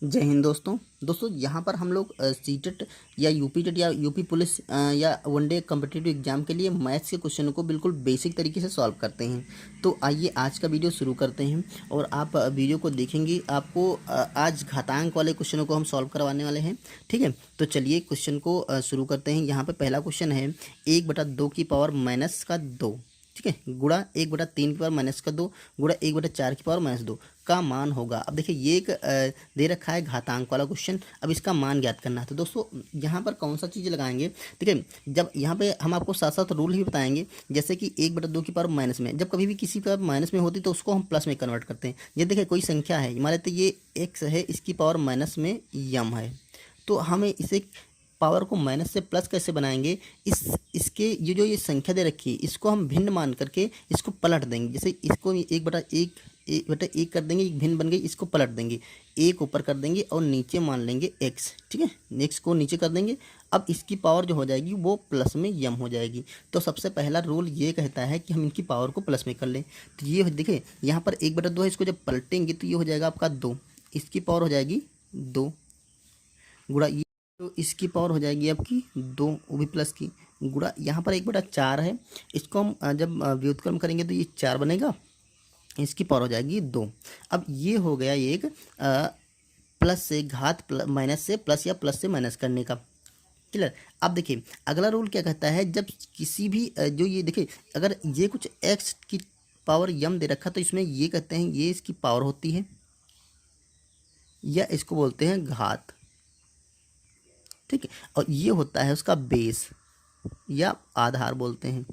जय हिंद दोस्तों यहाँ पर हम लोग सीटेट या यूपी टेट या यूपी पुलिस या वनडे कम्पिटिटिव एग्जाम के लिए मैथ्स के क्वेश्चनों को बिल्कुल बेसिक तरीके से सॉल्व करते हैं। तो आइए आज का वीडियो शुरू करते हैं और आप वीडियो को देखेंगे। आपको आज घातांक वाले क्वेश्चनों को हम सॉल्व करवाने वाले हैं। ठीक है, तो चलिए क्वेश्चन को शुरू करते हैं। यहाँ पर पहला क्वेश्चन है 1/2 की पावर माइनस का 2, ठीक है, गुणा 1/3 की पावर माइनस का 2 गुणा 1/4 की पावर माइनस 2 का मान होगा। अब देखिए ये एक दे रखा है घातांक वाला क्वेश्चन। अब इसका मान ज्ञात करना है। तो दोस्तों यहाँ पर कौन सा चीज़ लगाएंगे, ठीक है, जब यहाँ पे हम आपको साथ साथ रूल भी बताएंगे। जैसे कि 1/2 की पावर माइनस में, जब कभी भी किसी पावर माइनस में होती तो उसको हम प्लस में कन्वर्ट करते हैं। ये देखिए कोई संख्या है, मान लेते ये एक्स है, इसकी पावर माइनस में यम है, तो हमें इसे पावर को माइनस से प्लस कैसे बनाएंगे। इसके ये जो ये संख्या दे रखी है इसको हम भिन्न मान करके इसको पलट देंगे। जैसे इसको 1/1 कर देंगे, एक भिन्न बन गई, इसको पलट देंगे, एक ऊपर कर देंगे और नीचे मान लेंगे एक्स, ठीक है, एक्स को नीचे कर देंगे। अब इसकी पावर जो हो जाएगी वो प्लस में यम हो जाएगी। तो सबसे पहला रूल ये कहता है कि हम इनकी पावर को प्लस में कर लें। तो ये देखिए यहाँ पर 1/2 है, इसको जब पलटेंगे तो ये हो जाएगा आपका 2, इसकी पावर हो जाएगी 2 गुणा, तो इसकी पावर हो जाएगी आपकी 2, वो भी प्लस की, गुणा यहाँ पर 1/4 है, इसको हम जब व्युत्क्रम करेंगे तो ये 4 बनेगा, इसकी पावर हो जाएगी 2। अब ये हो गया एक प्लस से घात माइनस से प्लस या प्लस से माइनस करने का। क्लियर। अब देखिए अगला रूल क्या कहता है, जब किसी भी जो ये देखिए अगर ये कुछ एक्स की पावर यम दे रखा तो इसमें ये कहते हैं ये इसकी पावर होती है या इसको बोलते हैं घात, ठीक है, और ये होता है उसका बेस या आधार बोलते हैं,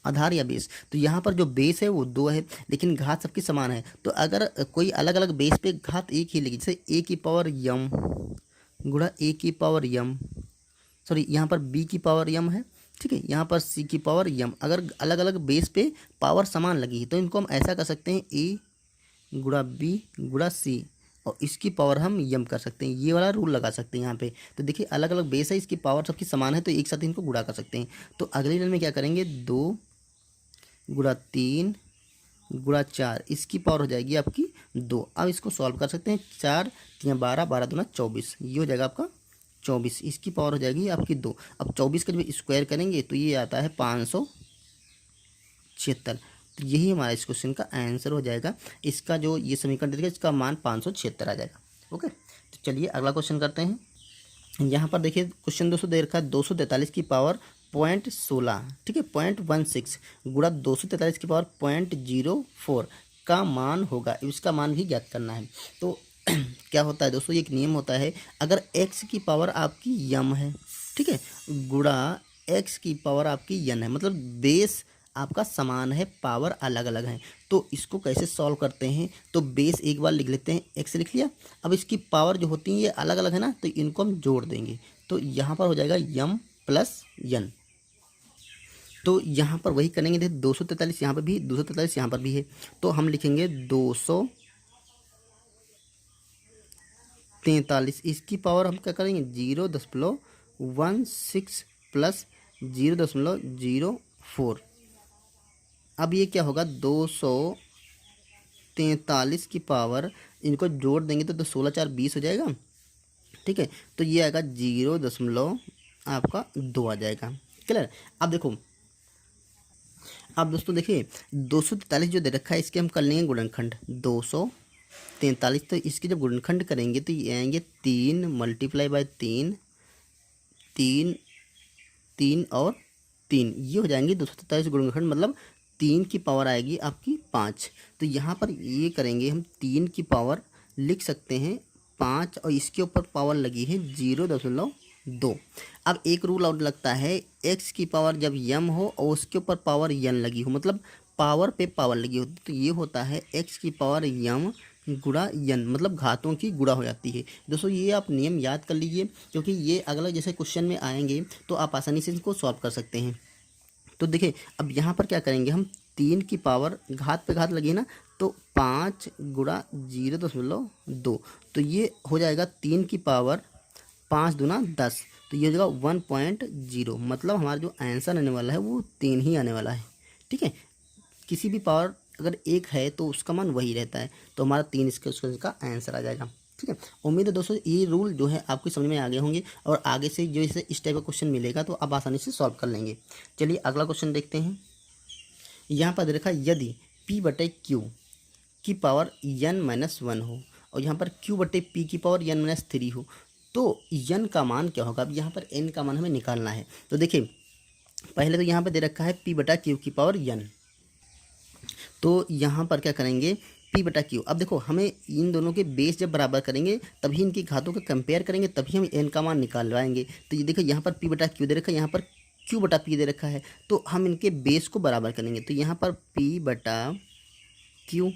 आधार या बेस। तो यहाँ पर जो बेस है वो 2 है लेकिन घात सबकी समान है। तो अगर कोई अलग अलग बेस पे घात एक ही लगी, जैसे ए की पावर यम गुणा ए की पावर यम, सॉरी यहाँ पर बी की पावर यम है, ठीक है, यहाँ पर सी की पावर यम, अगर अलग अलग बेस पे पावर समान लगी है तो इनको हम ऐसा कर सकते हैं ए गुणा बी गुणा सी और इसकी पावर हम यम कर सकते हैं। ये वाला रूल लगा सकते हैं यहाँ पे। तो देखिए अलग अलग बेस है, इसकी पावर सबकी समान है तो एक साथ इनको गुणा कर सकते हैं। तो अगले लाइन में क्या करेंगे, 2 गुणा 3 गुणा 4, इसकी पावर हो जाएगी आपकी 2। अब इसको सॉल्व कर सकते हैं, 4 3 12 12 दूना 24, ये हो जाएगा आपका 24, इसकी पावर हो जाएगी आपकी 2। अब 24 का जब स्क्वायर करेंगे तो ये आता है 576। तो यही हमारा इस क्वेश्चन का आंसर हो जाएगा। इसका जो ये समीकरण देगा इसका मान 576 आ जाएगा। ओके, तो चलिए अगला क्वेश्चन करते हैं। यहाँ पर देखिए क्वेश्चन दोस्तों दे रखा है 243 की पावर 0.16, ठीक है, 0.16 गुणा 243 की पावर 0.04 का मान होगा। इसका मान भी ज्ञात करना है। तो क्या होता है दोस्तों, ये एक नियम होता है, अगर x की पावर आपकी यम है, ठीक है, गुणा x की पावर आपकी यन है, मतलब बेस आपका समान है, पावर अलग अलग है। तो इसको कैसे सॉल्व करते हैं, तो बेस एक बार लिख लेते हैं, x लिख लिया। अब इसकी पावर जो होती है ये अलग अलग है ना, तो इनको हम जोड़ देंगे। तो यहाँ पर हो जाएगा यम प्लस यन। तो यहाँ पर वही करेंगे, देखिए 243 यहाँ पर भी, 243 यहाँ पर भी है, तो हम लिखेंगे 243, इसकी पावर हम क्या करेंगे 0.16 प्लस 0.04। अब ये क्या होगा 243 की पावर, इनको जोड़ देंगे तो 16 4 20 हो जाएगा, ठीक है, तो ये आएगा 0. आपका 2 आ जाएगा। क्लियर। अब देखो, अब दोस्तों देखिए 243 जो दे रखा है इसके हम कर लेंगे गुणनखंड, 243, तो इसके जब गुणनखंड करेंगे तो ये आएंगे 3 मल्टीप्लाई बाय 3 3 3 और 3, ये हो जाएंगे 243 गुणनखंड, मतलब 3 की पावर आएगी आपकी 5। तो यहाँ पर ये करेंगे हम 3 की पावर लिख सकते हैं 5 और इसके ऊपर पावर लगी है 0.2। अब एक रूल आउट लगता है, x की पावर जब यम हो और उसके ऊपर पावर यन लगी हो, मतलब पावर पे पावर लगी हो, तो ये होता है x की पावर यम गुणा यन, मतलब घातों की गुणा हो जाती है। दोस्तों ये आप नियम याद कर लीजिए, क्योंकि ये अगला जैसे क्वेश्चन में आएंगे तो आप आसानी से इसको सॉल्व कर सकते हैं। तो देखिए अब यहाँ पर क्या करेंगे हम, 3 की पावर घात पे घात लगी ना, तो 5 गुणा 0.2, तो ये हो जाएगा 3 की पावर 5 दूना 10, तो ये हो जाएगा 1.0, मतलब हमारा जो आंसर आने वाला है वो 3 ही आने वाला है। ठीक है, किसी भी पावर अगर एक है तो उसका मान वही रहता है, तो हमारा 3 इसका आंसर आ जाएगा। ठीक है, उम्मीद है दोस्तों ये रूल जो है आपकी समझ में आ गए होंगे, और आगे से जो इस टाइप का क्वेश्चन मिलेगा तो आप आसानी से सॉल्व कर लेंगे। चलिए अगला क्वेश्चन देखते हैं। यहाँ पर देखा, यदि P/Q की पावर n-1 हो और यहाँ पर Q/P की पावर n-3 हो, तो n का मान क्या होगा। अब यहाँ पर n का मान हमें निकालना है। तो देखिए पहले तो यहाँ पर दे रखा है P/Q की पावर n, तो यहाँ पर क्या करेंगे P/Q। अब देखो हमें इन दोनों के बेस जब बराबर करेंगे तभी इनकी घातों को कंपेयर करेंगे, तभी हम n का मान निकाल पाएंगे। तो ये देखो यहाँ पर P/Q दे रखा है, यहाँ पर Q/P दे रखा है, तो हम इनके बेस को बराबर करेंगे। तो यहाँ पर P/Q,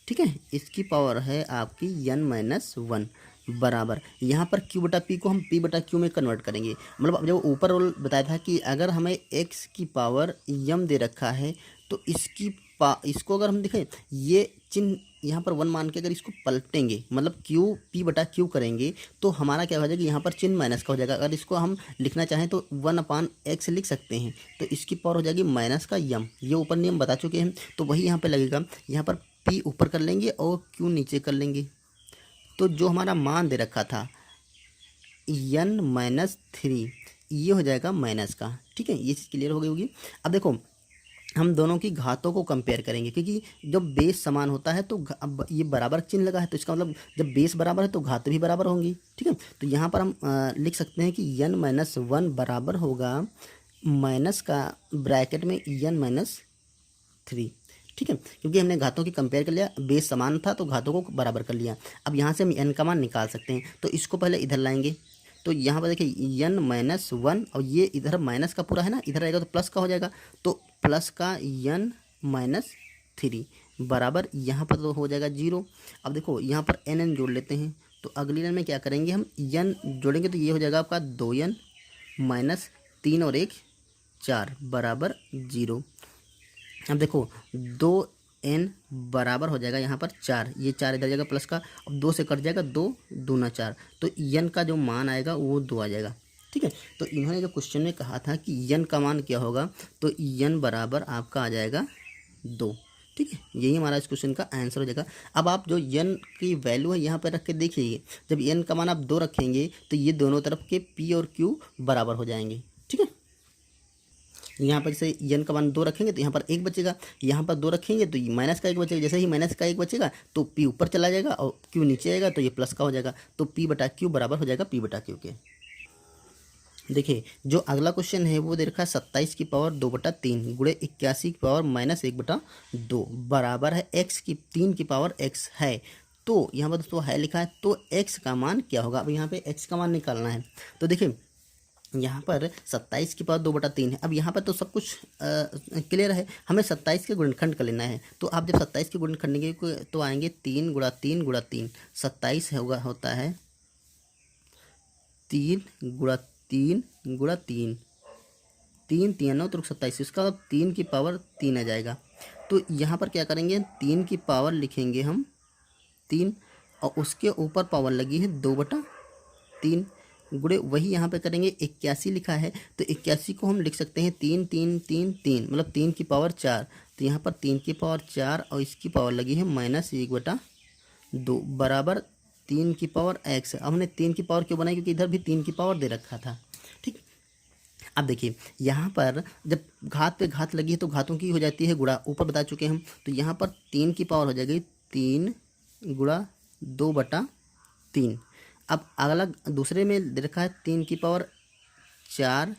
ठीक है, इसकी पावर है आपकी n-1 बराबर, यहाँ पर Q/P को हम P/Q में कन्वर्ट करेंगे। मतलब जब ऊपर रोल बताया था कि अगर हमें x की पावर m दे रखा है तो इसको अगर हम देखें, ये चिन्ह यहाँ पर 1 मान के अगर इसको पलटेंगे, मतलब P/Q करेंगे, तो हमारा क्या हो जाएगा, यहाँ पर चिन्ह माइनस का हो जाएगा। अगर इसको हम लिखना चाहें तो 1/x लिख सकते हैं, तो इसकी पावर हो जाएगी माइनस का m। ये ऊपर नियम बता चुके हैं, तो वही यहाँ पर लगेगा। यहाँ पर P ऊपर कर लेंगे और Q नीचे कर लेंगे, तो जो हमारा मान दे रखा था n-3, ये हो जाएगा माइनस का। ठीक है, ये चीज़ क्लियर हो गई होगी। अब देखो हम दोनों की घातों को कंपेयर करेंगे, क्योंकि जब बेस समान होता है तो अब ये बराबर चिन्ह लगा है, तो इसका मतलब जब बेस बराबर है तो घात भी बराबर होंगी। ठीक है, तो यहाँ पर हम लिख सकते हैं कि n-1 बराबर होगा माइनस का ब्रैकेट में n-3। ठीक है, क्योंकि हमने घातों की कंपेयर कर लिया, बेस समान था तो घातों को बराबर कर लिया। अब यहाँ से हम n का मान निकाल सकते हैं, तो इसको पहले इधर लाएंगे। तो यहाँ पर देखिए n-1, और ये इधर माइनस का पूरा है ना, इधर आएगा तो प्लस का हो जाएगा, तो प्लस का n-3 बराबर यहाँ पर तो हो जाएगा 0। अब देखो यहाँ पर n जोड़ लेते हैं, तो अगली लाइन में क्या करेंगे, हम n जोड़ेंगे तो ये हो जाएगा आपका 2n -3 और 1 4 बराबर 0। अब देखो 2n बराबर हो जाएगा यहाँ पर 4, ये 4 इधर जाएगा प्लस का, अब 2 से कट जाएगा, 2 दूना 4, तो n का जो मान आएगा वो 2 आ जाएगा। ठीक है, तो इन्होंने जो क्वेश्चन में कहा था कि n का मान क्या होगा, तो n बराबर आपका आ जाएगा 2। ठीक है, यही हमारा इस क्वेश्चन का आंसर हो जाएगा। अब आप जो n की वैल्यू है यहाँ पर रख के देखिए, जब n का मान आप 2 रखेंगे तो ये दोनों तरफ के p और q बराबर हो जाएंगे। ठीक है, यहाँ पर जैसे n का मान 2 रखेंगे तो यहाँ पर 1 बचेगा, यहाँ पर 2 रखेंगे तो ये माइनस का 1 बचेगा। जैसे ही माइनस का 1 बचेगा तो p ऊपर चला जाएगा और q नीचे आएगा, तो ये प्लस का हो जाएगा, तो P/Q बराबर हो जाएगा P/Q के। देखिए जो अगला क्वेश्चन है वो दे रखा है 27 की पावर 2/3 गुणे 81 की पावर -1/2 बराबर है x की 3 की पावर x है। तो यहाँ पर दोस्तों है लिखा है, तो x का मान क्या होगा। अब यहाँ पे x का मान निकालना है, तो देखिए यहाँ पर 27 की पावर 2/3 है। अब यहाँ पर तो सब कुछ क्लियर है, हमें 27 के गुणनखंड कर लेना है। तो आप जब 27 के गुणनखंड लेंगे तो आएंगे 3 × 3 × 3, 27 होता है 3 × 3 × 3, 3 3 9 तो 27, इसका मतलब 3 की पावर 3 आ जाएगा। तो यहाँ पर क्या करेंगे, 3 की पावर लिखेंगे हम 3, और उसके ऊपर पावर लगी है 2/3 गुणे वही यहाँ पे करेंगे 81 लिखा है, तो 81 को हम लिख सकते हैं 3 3 3 3, मतलब 3 की पावर 4, तो यहाँ पर 3 की पावर 4 और इसकी पावर लगी है -1/2 बराबर 3 की पावर x। अब हमने 3 की पावर क्यों बनाई, क्योंकि इधर भी 3 की पावर दे रखा था। ठीक, अब देखिए यहाँ पर जब घात पे घात लगी है तो घातों की हो जाती है गुणा, ऊपर बता चुके हैं हम। तो यहाँ पर 3 की पावर हो जाएगी 3 × 2/3। अब अगला दूसरे में दे रखा है 3 की पावर 4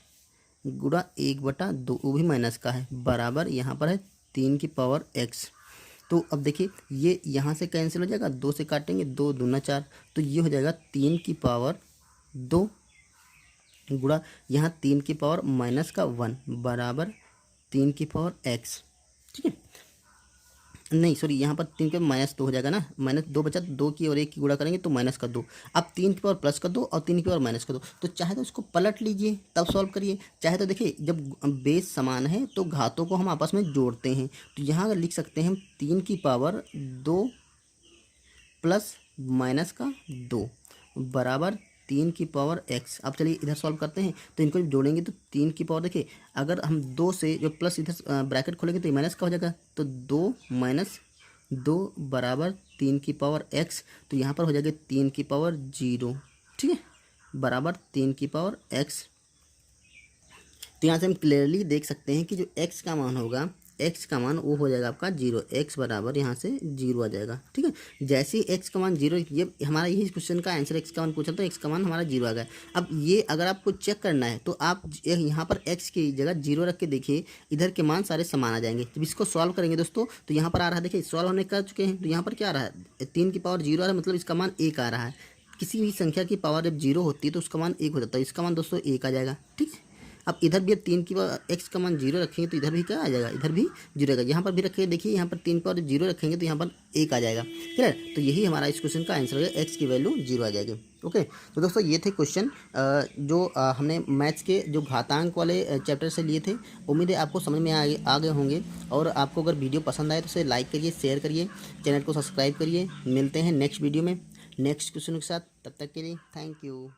× 1/2, वो भी माइनस का है, बराबर यहाँ पर है 3 की पावर x। तो अब देखिए ये यहाँ से कैंसिल हो जाएगा, 2 से काटेंगे 2 दूना 4, तो ये हो जाएगा 3 की पावर 2 गुणा यहाँ 3 की पावर -1 बराबर 3 की पावर x। ठीक है, नहीं सॉरी, यहाँ पर 3 के -2 हो जाएगा ना, -2 बचा, 2 की और 1 की गुणा करेंगे तो -2। अब 3 की पावर +2 और 3 की पावर -2, तो चाहे तो इसको पलट लीजिए तब सॉल्व करिए, चाहे तो देखिए जब बेस समान है तो घातों को हम आपस में जोड़ते हैं। तो यहाँ अगर लिख सकते हैं हम 3 की पावर 2 + -2 बराबर 3 की पावर x। अब चलिए इधर सॉल्व करते हैं, तो इनको जब जोड़ेंगे तो 3 की पावर, देखिए अगर हम 2 से जो प्लस इधर ब्रैकेट खोलेंगे तो माइनस का हो जाएगा, तो 2 माइनस 2 बराबर 3 की पावर x। तो यहाँ पर हो जाएगा 3 की पावर 0, ठीक है, बराबर 3 की पावर x। तो यहाँ से हम क्लियरली देख सकते हैं कि जो x का मान होगा, x का मान वो हो जाएगा आपका 0, x बराबर यहाँ से 0 आ जाएगा, ठीक है। जैसे ही x का मान 0, ये हमारा यही क्वेश्चन का आंसर, x का मान पूछा तो x का मान हमारा 0 आ गया। अब ये अगर आपको चेक करना है तो आप यहाँ पर x की जगह 0 रख के देखिए, इधर के मान सारे समान आ जाएंगे। जब इसको सॉल्व करेंगे दोस्तों तो यहाँ पर आ रहा है, देखिए सॉल्व हमने कर चुके हैं, तो यहाँ पर क्या आ रहा है, 3 की पावर 0 आ रहा है, मतलब इसका मान 1 आ रहा है। किसी भी संख्या की पावर जब 0 होती है तो उसका मान 1 हो जाता है, इसका मान दोस्तों 1 आ जाएगा, ठीक है। अब इधर भी 3 की पावर x का मान 0 रखेंगे तो इधर भी क्या आ जाएगा, इधर भी 0 आएगा। यहाँ पर भी रखेंगे, देखिए यहाँ पर 3 पर 0 रखेंगे तो यहाँ पर 1 आ जाएगा, क्लियर। तो यही हमारा इस क्वेश्चन का आंसर होगा, x की वैल्यू 0 आ जाएगी। ओके, तो दोस्तों ये थे क्वेश्चन जो हमने मैथ्स के जो घातांक वाले चैप्टर से लिए थे। उम्मीद है आपको समझ में आ गए होंगे। और आपको अगर वीडियो पसंद आए तो उसे लाइक करिए, शेयर करिए, चैनल को सब्सक्राइब करिए। मिलते हैं नेक्स्ट वीडियो में नेक्स्ट क्वेश्चन के साथ, तब तक के लिए थैंक यू।